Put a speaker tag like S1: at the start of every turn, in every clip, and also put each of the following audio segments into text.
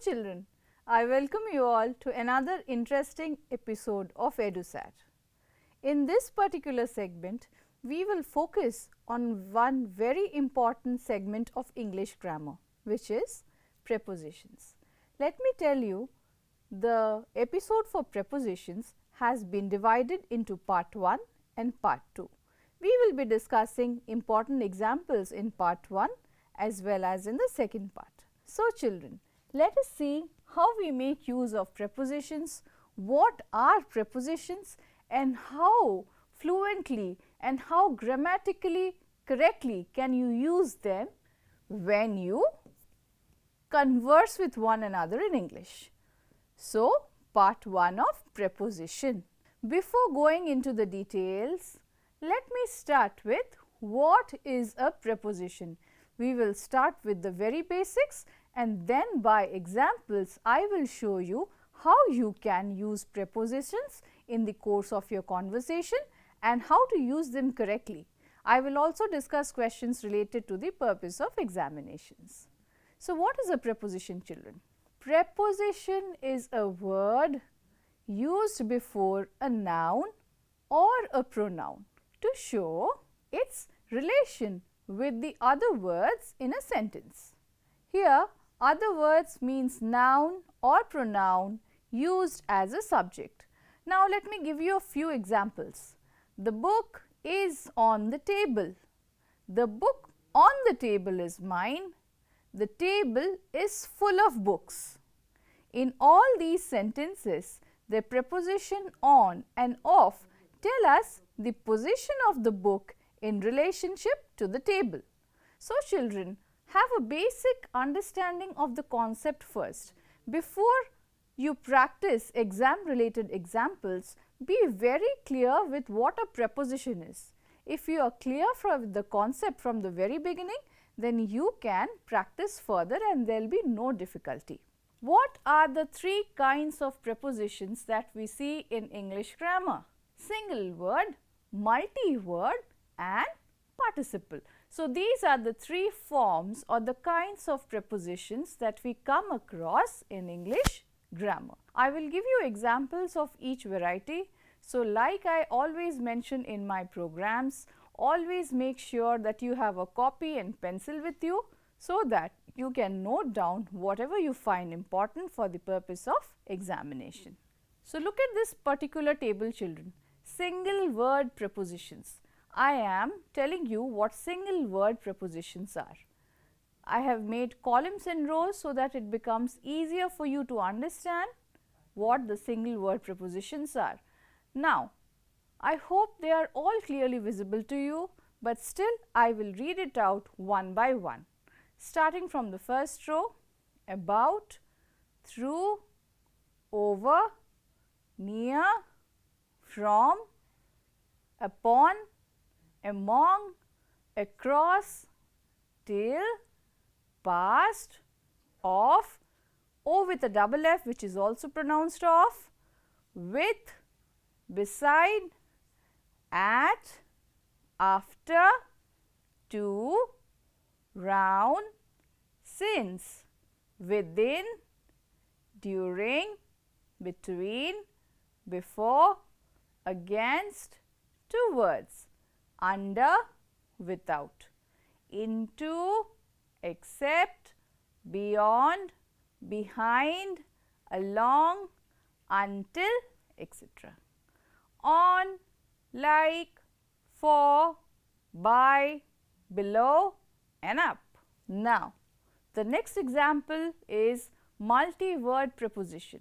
S1: children, I welcome you all to another interesting episode of EduSat. In this particular segment, we will focus on one very important segment of English grammar, which is prepositions. Let me tell you, the episode for prepositions has been divided into part 1 and part 2. We will be discussing important examples in part 1 as well as in the second part. So, children, let us see how we make use of prepositions, what are prepositions, and how fluently and how grammatically correctly can you use them when you converse with one another in English. So, part 1 of preposition. Before going into the details, let me start with what is a preposition. We will start with the very basics and then by examples I will show you how you can use prepositions in the course of your conversation and how to use them correctly. I will also discuss questions related to the purpose of examinations. So, what is a preposition, children? Preposition is a word used before a noun or a pronoun to show its relation with the other words in a sentence. Here, other words means noun or pronoun used as a subject. Now, let me give you a few examples. The book is on the table. The book on the table is mine. The table is full of books. In all these sentences, the preposition on and of tell us the position of the book in relationship to the table. So, children, have a basic understanding of the concept first. Before you practice exam related examples, be very clear with what a preposition is. If you are clear from the concept from the very beginning, then you can practice further and there will be no difficulty. What are the three kinds of prepositions that we see in English grammar? Single word, multi-word and participle. So, these are the three forms or the kinds of prepositions that we come across in English grammar. I will give you examples of each variety. So, like I always mention in my programs, always make sure that you have a copy and pencil with you so that you can note down whatever you find important for the purpose of examination. So, look at this particular table, children. Single word prepositions. I am telling you what single word prepositions are. I have made columns and rows so that it becomes easier for you to understand what the single word prepositions are. Now, I hope they are all clearly visible to you, but still I will read it out one by one. Starting from the first row, about, through, over, near, from, upon, among, across, till, past, of, O with a double F which is also pronounced of, with, beside, at, after, to, round, since, within, during, between, before, against, towards, under, without, into, except, beyond, behind, along, until, etc. On, like, for, by, below and up. Now, the next example is multi-word preposition.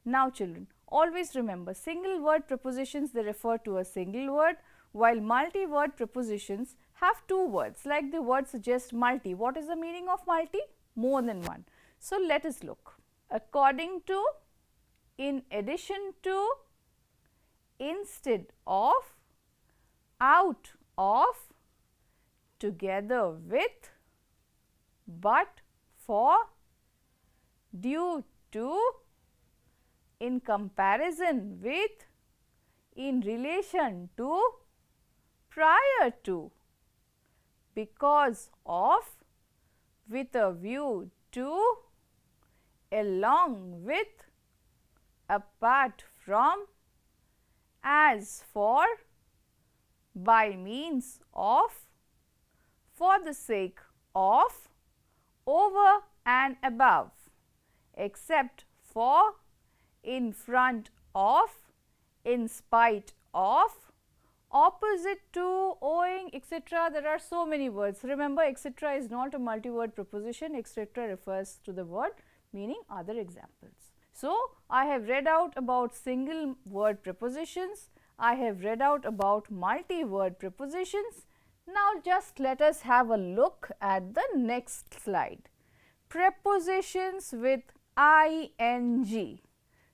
S1: Now, children, always remember single word prepositions, they refer to a single word, while multi-word prepositions have two words, like the word suggests multi. What is the meaning of multi? More than one. So, let us look. According to, in addition to, instead of, out of, together with, but for, due to, in comparison with, in relation to, prior to, because of, with a view to, along with, apart from, as for, by means of, for the sake of, over and above, except for, in front of, in spite of, opposite to, owing, etc. There are so many words. Remember, etc. is not a multi-word preposition. Etc. refers to the word meaning other examples. So, I have read out about single word prepositions. I have read out about multi-word prepositions. Now, just let us have a look at the next slide. Prepositions with ing.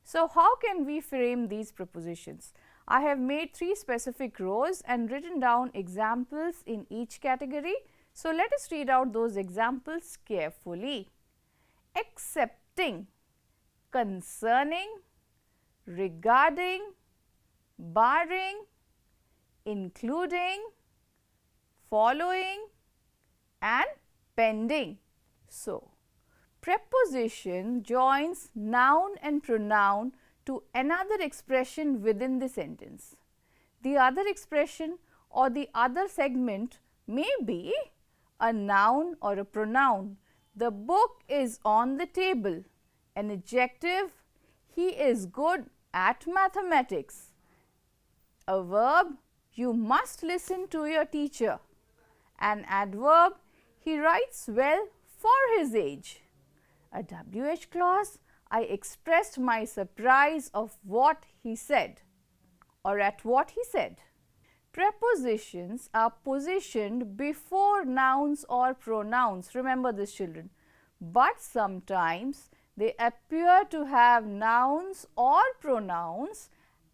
S1: So, how can we frame these prepositions? I have made 3 specific rows and written down examples in each category. So, let us read out those examples carefully. Accepting, concerning, regarding, barring, including, following and pending. So, preposition joins noun and pronoun to another expression within the sentence. The other expression or the other segment may be a noun or a pronoun. The book is on the table. An adjective, he is good at mathematics. A verb, you must listen to your teacher. An adverb, he writes well for his age. A WH clause, I expressed my surprise of what he said or at what he said. Prepositions are positioned before nouns or pronouns. Remember this, children. But sometimes they appear to have nouns or pronouns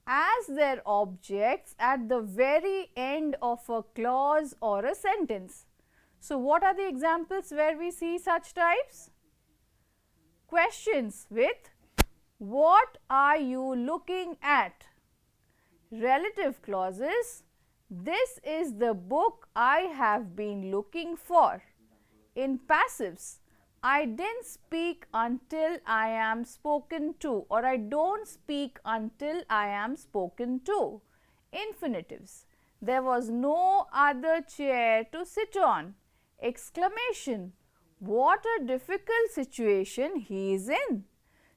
S1: as their objects at the very end of a clause or a sentence. So, what are the examples where we see such types? Questions with what are you looking at? Relative clauses, this is the book I have been looking for. In passives, I didn't speak until I am spoken to, or I don't speak until I am spoken to. Infinitives, there was no other chair to sit on. Exclamation, what a difficult situation he is in.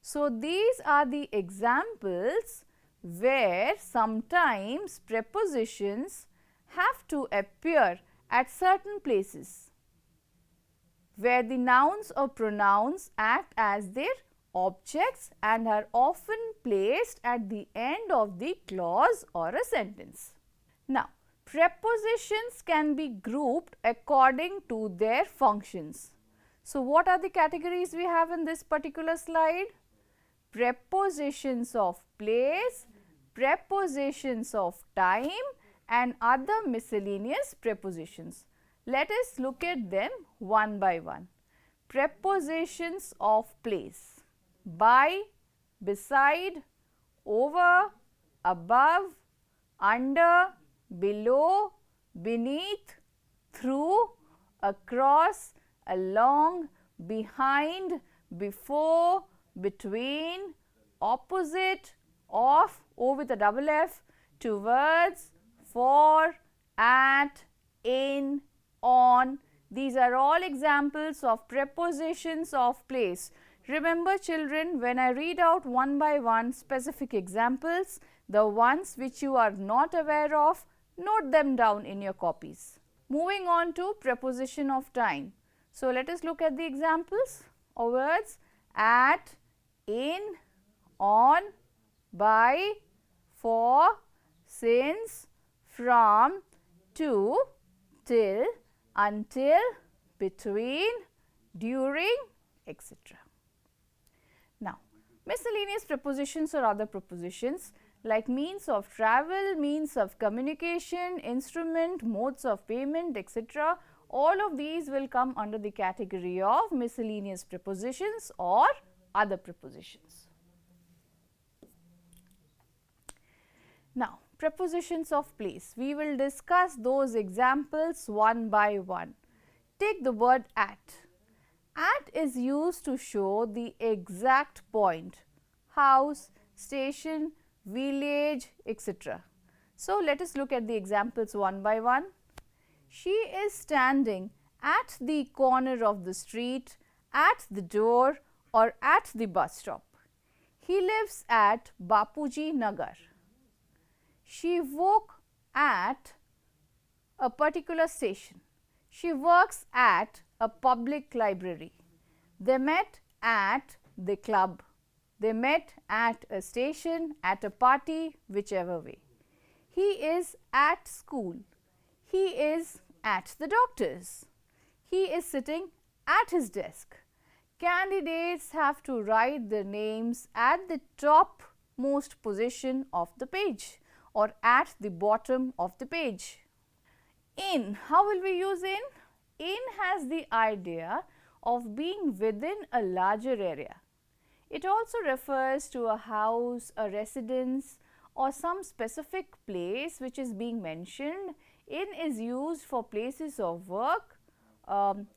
S1: So, these are the examples where sometimes prepositions have to appear at certain places, where the nouns or pronouns act as their objects and are often placed at the end of the clause or a sentence. Now, prepositions can be grouped according to their functions. So, what are the categories we have in this particular slide? Prepositions of place, prepositions of time and other miscellaneous prepositions. Let us look at them one by one. Prepositions of place: by, beside, over, above, under, below, beneath, through, across, along, behind, before, between, opposite, of, O with a double F, towards, for, at, in, on. These are all examples of prepositions of place. Remember, children, when I read out one by one specific examples, the ones which you are not aware of, note them down in your copies. Moving on to preposition of time. So, let us look at the examples of words at, in, on, by, for, since, from, to, till, until, between, during, etc. Now, miscellaneous prepositions or other prepositions like means of travel, means of communication, instrument, modes of payment, etc. All of these will come under the category of miscellaneous prepositions or other prepositions. Now, prepositions of place. We will discuss those examples one by one. Take the word at. At is used to show the exact point, house, station, village, etc. So, let us look at the examples one by one. She is standing at the corner of the street, at the door or at the bus stop. He lives at Bapuji Nagar. She woke at a particular station. She works at a public library. They met at the club. They met at a station, at a party, whichever way. He is at school. He is at the doctor's. He is sitting at his desk. Candidates have to write their names at the topmost position of the page or at the bottom of the page. In, how will we use in? In has the idea of being within a larger area. It also refers to a house, a residence or some specific place which is being mentioned. In is used for places of work,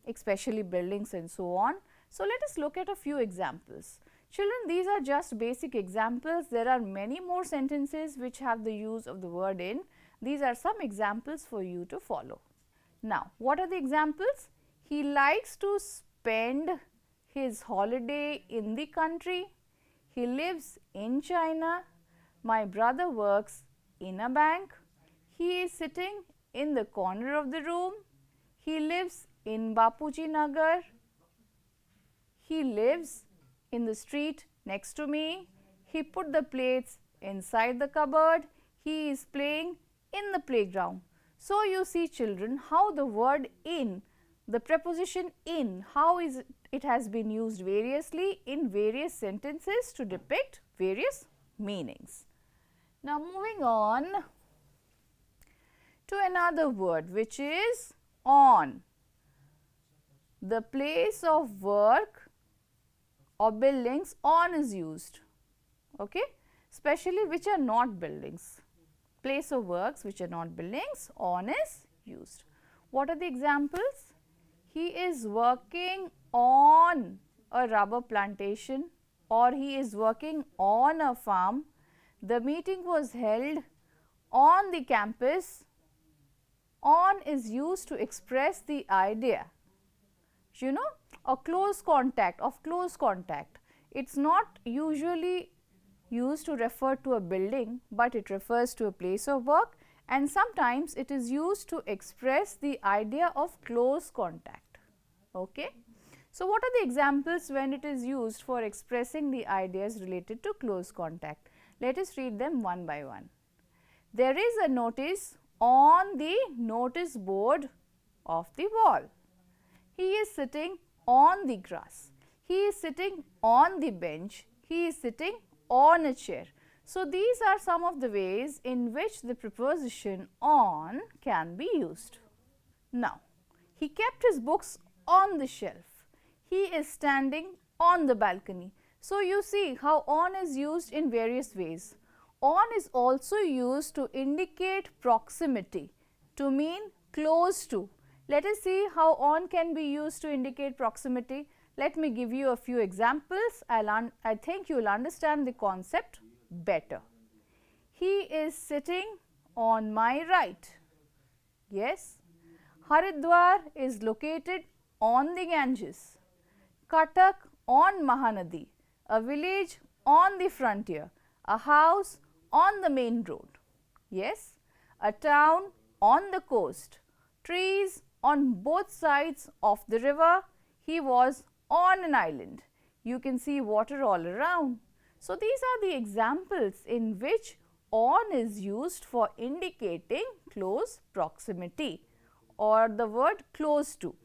S1: especially buildings and so on. So, let us look at a few examples. Children, these are just basic examples. There are many more sentences which have the use of the word in. These are some examples for you to follow. Now, what are the examples? He likes to spend his holiday in the country. He lives in China. My brother works in a bank. He is sitting in the corner of the room. He lives in Bapuji Nagar. He lives in the street next to me. He put the plates inside the cupboard. He is playing in the playground. So, you see children how the word in, the preposition in, how is it has been used variously in various sentences to depict various meanings. Now, moving on to another word which is on. The place of work or buildings, on is used, okay, especially which are not buildings. Place of works which are not buildings, on is used. What are the examples? He is working on a rubber plantation or he is working on a farm. The meeting was held on the campus. On is used to express the idea, you know, a close contact, of close contact. It is not usually used to refer to a building, but it refers to a place of work, and sometimes it is used to express the idea of close contact. Okay? So, what are the examples when it is used for expressing the ideas related to close contact? Let us read them one by one. There is a notice on the notice board of the wall. He is sitting on the grass. He is sitting on the bench. He is sitting on a chair. So, these are some of the ways in which the preposition on can be used. Now, he kept his books on the shelf. He is standing on the balcony. So, you see how on is used in various ways. On is also used to indicate proximity, to mean close to. Let us see how on can be used to indicate proximity. Let me give you a few examples. I think you will understand the concept better. He is sitting on my right. Yes. Haridwar is located on the Ganges. Cuttack on Mahanadi. A village on the frontier. A house on the main road. Yes. A town on the coast. Trees on both sides of the river. He was on an island. You can see water all around. So, these are the examples in which on is used for indicating close proximity or the word close to.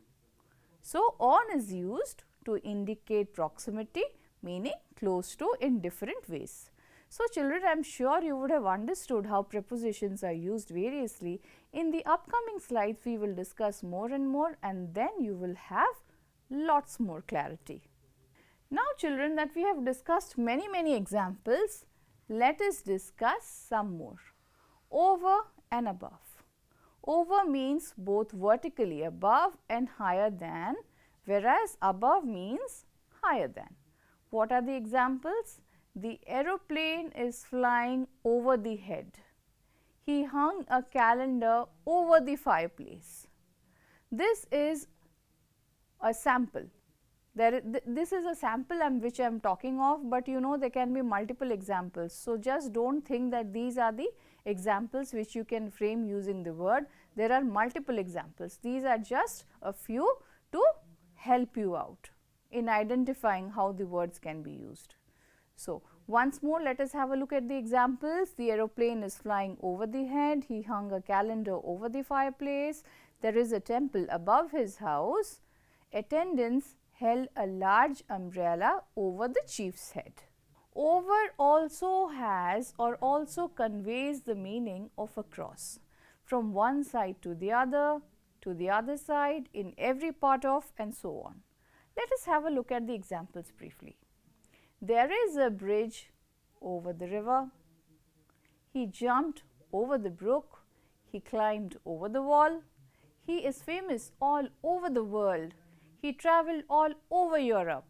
S1: So, on is used to indicate proximity, meaning close to, in different ways. So, children, I am sure you would have understood how prepositions are used variously. In the upcoming slides, we will discuss more and more, and then you will have lots more clarity. Now, children, that we have discussed many examples, let us discuss some more. Over and above. Over means both vertically above and higher than whereas above means higher than. What are the examples? The aeroplane is flying over the head. He hung a calendar over the fireplace. This is a sample. This is a sample which I am talking of, but you know there can be multiple examples. So, just do not think that these are the examples which you can frame using the word. There are multiple examples. These are just a few to help you out in identifying how the words can be used. So, once more let us have a look at the examples. The aeroplane is flying over the head. He hung a calendar over the fireplace. There is a temple above his house. Attendants held a large umbrella over the chief's head. Over also has or also conveys the meaning of a cross from one side to the other side, in every part of, and so on. Let us have a look at the examples briefly. There is a bridge over the river. He jumped over the brook. He climbed over the wall. He is famous all over the world. He travelled all over Europe.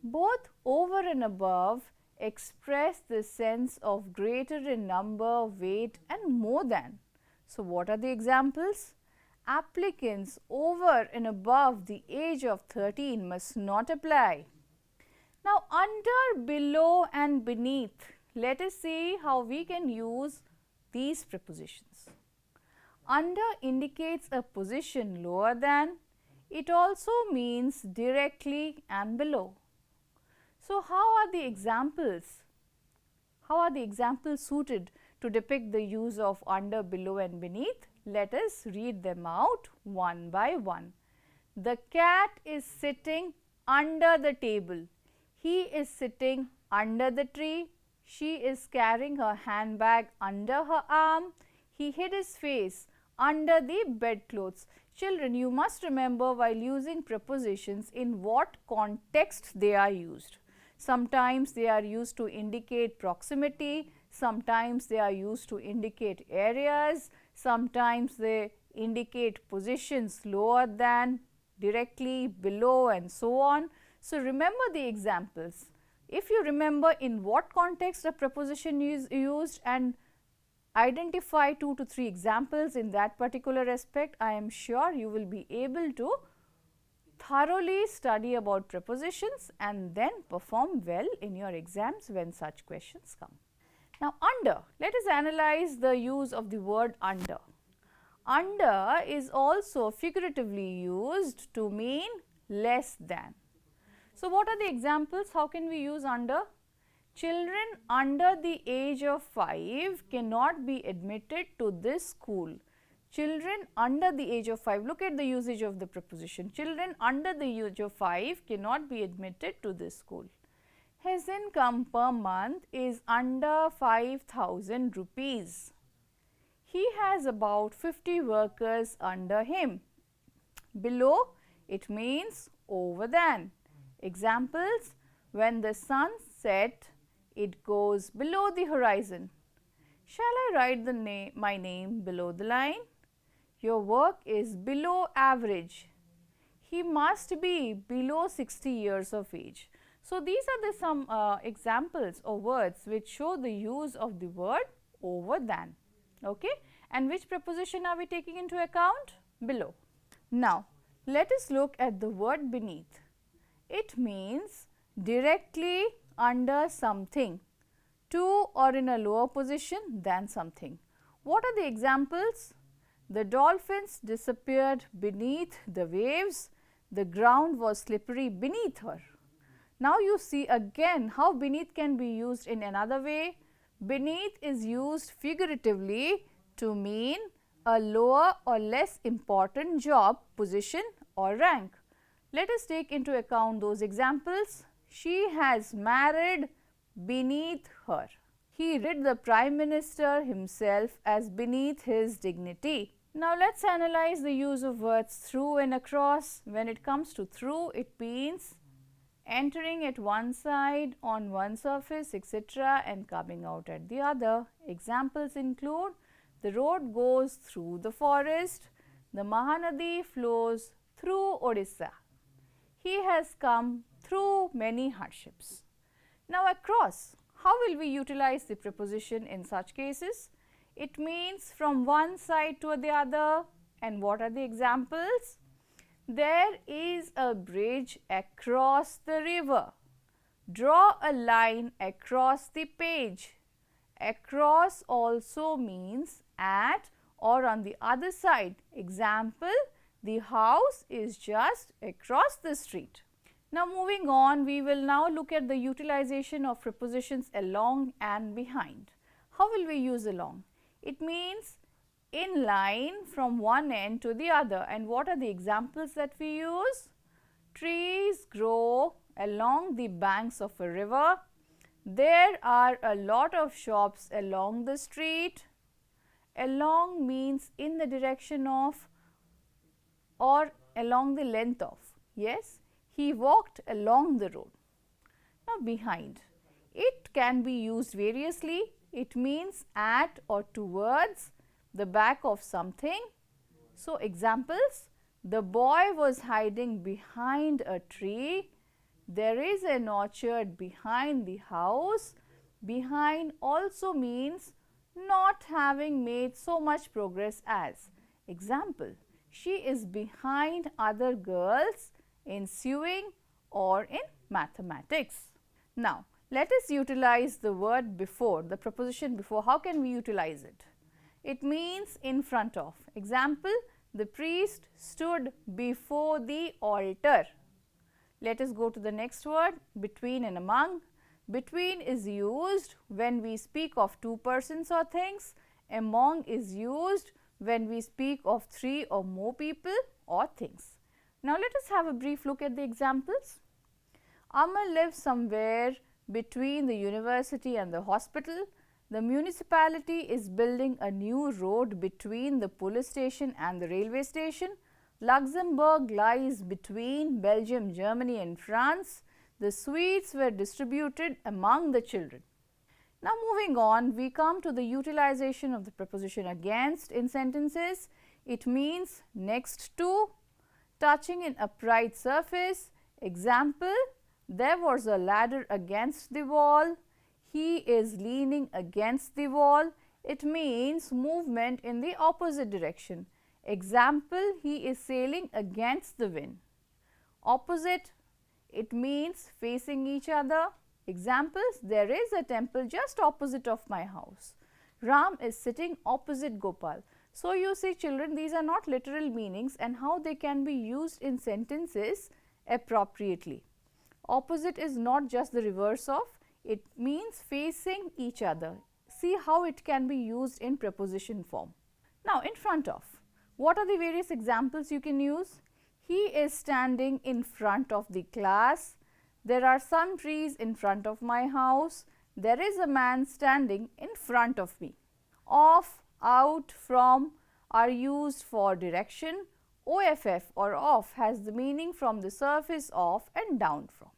S1: Both over and above express the sense of greater in number, weight, and more than. So, what are the examples? Applicants over and above the age of 13 must not apply. Now, under, below, and beneath, let us see how we can use these prepositions. Under indicates a position lower than. It also means directly and below. So, how are the examples? How are the examples suited to depict the use of under, below, and beneath? Let us read them out one by one. The cat is sitting under the table. He is sitting under the tree. She is carrying her handbag under her arm. He hid his face under the bedclothes. Children, you must remember while using prepositions in what context they are used. Sometimes they are used to indicate proximity, sometimes they are used to indicate areas, sometimes they indicate positions lower than, directly, below, and so on. So, remember the examples. If you remember in what context a preposition is used and identify 2 to 3 examples in that particular aspect, I am sure you will be able to thoroughly study about prepositions and then perform well in your exams when such questions come. Now, under, let us analyze the use of the word under. Under is also figuratively used to mean less than. So, what are the examples? How can we use under? Children under the age of 5 cannot be admitted to this school. Children under the age of 5, look at the usage of the preposition. Children under the age of 5 cannot be admitted to this school. His income per month is under 5,000 rupees. He has about 50 workers under him. Below, it means over than. Examples, when the sun sets, it goes below the horizon. Shall I write my name below the line? Your work is below average. He must be below 60 years of age. So, these are some examples or words which show the use of the word over than. Okay? And which preposition are we taking into account? Below. Now, let us look at the word beneath. It means directly under something, to or in a lower position than something. What are the examples? The dolphins disappeared beneath the waves. The ground was slippery beneath her. Now, you see again how beneath can be used in another way. Beneath is used figuratively to mean a lower or less important job, position or rank. Let us take into account those examples. She has married beneath her. He read the Prime Minister himself as beneath his dignity. Now, let us analyze the use of words through and across. When it comes to through, it means entering at one side, on one surface, etc., and coming out at the other. Examples include the road goes through the forest, the Mahanadi flows through Odisha. He has come through many hardships. Now, across, how will we utilize the preposition in such cases? It means from one side to the other. And what are the examples? There is a bridge across the river. Draw a line across the page. Across also means at or on the other side. Example, the house is just across the street. Now, moving on, we will now look at the utilization of prepositions along and behind. How will we use along? It means in line from one end to the other. And what are the examples that we use? Trees grow along the banks of a river. There are a lot of shops along the street. Along means in the direction of or along the length of. Yes, he walked along the road. Now, behind. It can be used variously. It means at or towards the back of something. So, examples, the boy was hiding behind a tree. There is an orchard behind the house. Behind also means not having made so much progress as. Example, she is behind other girls in sewing or in mathematics. Now, let us utilize the word before, the preposition before. How can we utilize it? It means in front of. Example, the priest stood before the altar. Let us go to the next word, between and among. Between is used when we speak of two persons or things. Among is used when we speak of three or more people or things. Now, let us have a brief look at the examples. Amar lives somewhere between the university and the hospital. The municipality is building a new road between the police station and the railway station. Luxembourg lies between Belgium, Germany and France. The sweets were distributed among the children. Now, moving on, we come to the utilization of the preposition against in sentences. It means next to, touching an upright surface. Example, there was a ladder against the wall. He is leaning against the wall. It means movement in the opposite direction. Example, he is sailing against the wind. Opposite, it means facing each other. Examples, there is a temple just opposite of my house. Ram is sitting opposite Gopal. So, you see children, these are not literal meanings and how they can be used in sentences appropriately. Opposite is not just the reverse of, it means facing each other. See how it can be used in preposition form. Now, in front of, what are the various examples you can use? He is standing in front of the class. There are some trees in front of my house. There is a man standing in front of me. Off, out, from are used for direction. OFF or off has the meaning from the surface of and down from.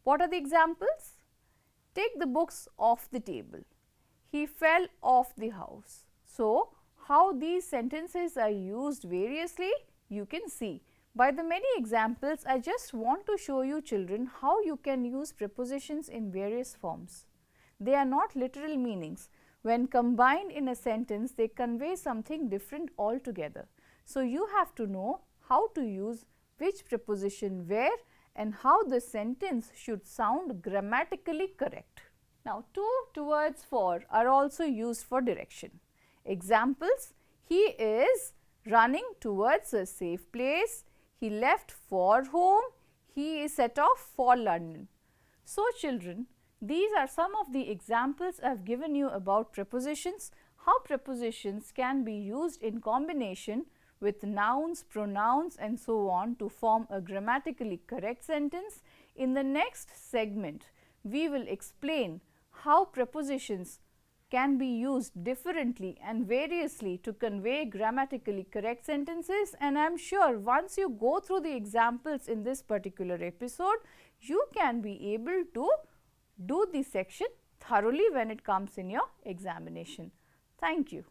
S1: What are the examples? Take the books off the table. He fell off the house. So, how these sentences are used variously, you can see. By the many examples, I just want to show you children how you can use prepositions in various forms. They are not literal meanings. When combined in a sentence, they convey something different altogether. So, you have to know how to use which preposition where and how the sentence should sound grammatically correct. Now, to, towards, for are also used for direction. Examples, he is running towards a safe place. He left for home. He is set off for London. So, children, these are some of the examples I have given you about prepositions, how prepositions can be used in combination with nouns, pronouns and so on to form a grammatically correct sentence. In the next segment, we will explain how prepositions can be used differently and variously to convey grammatically correct sentences, and I am sure once you go through the examples in this particular episode, you can be able to do the section thoroughly when it comes in your examination. Thank you.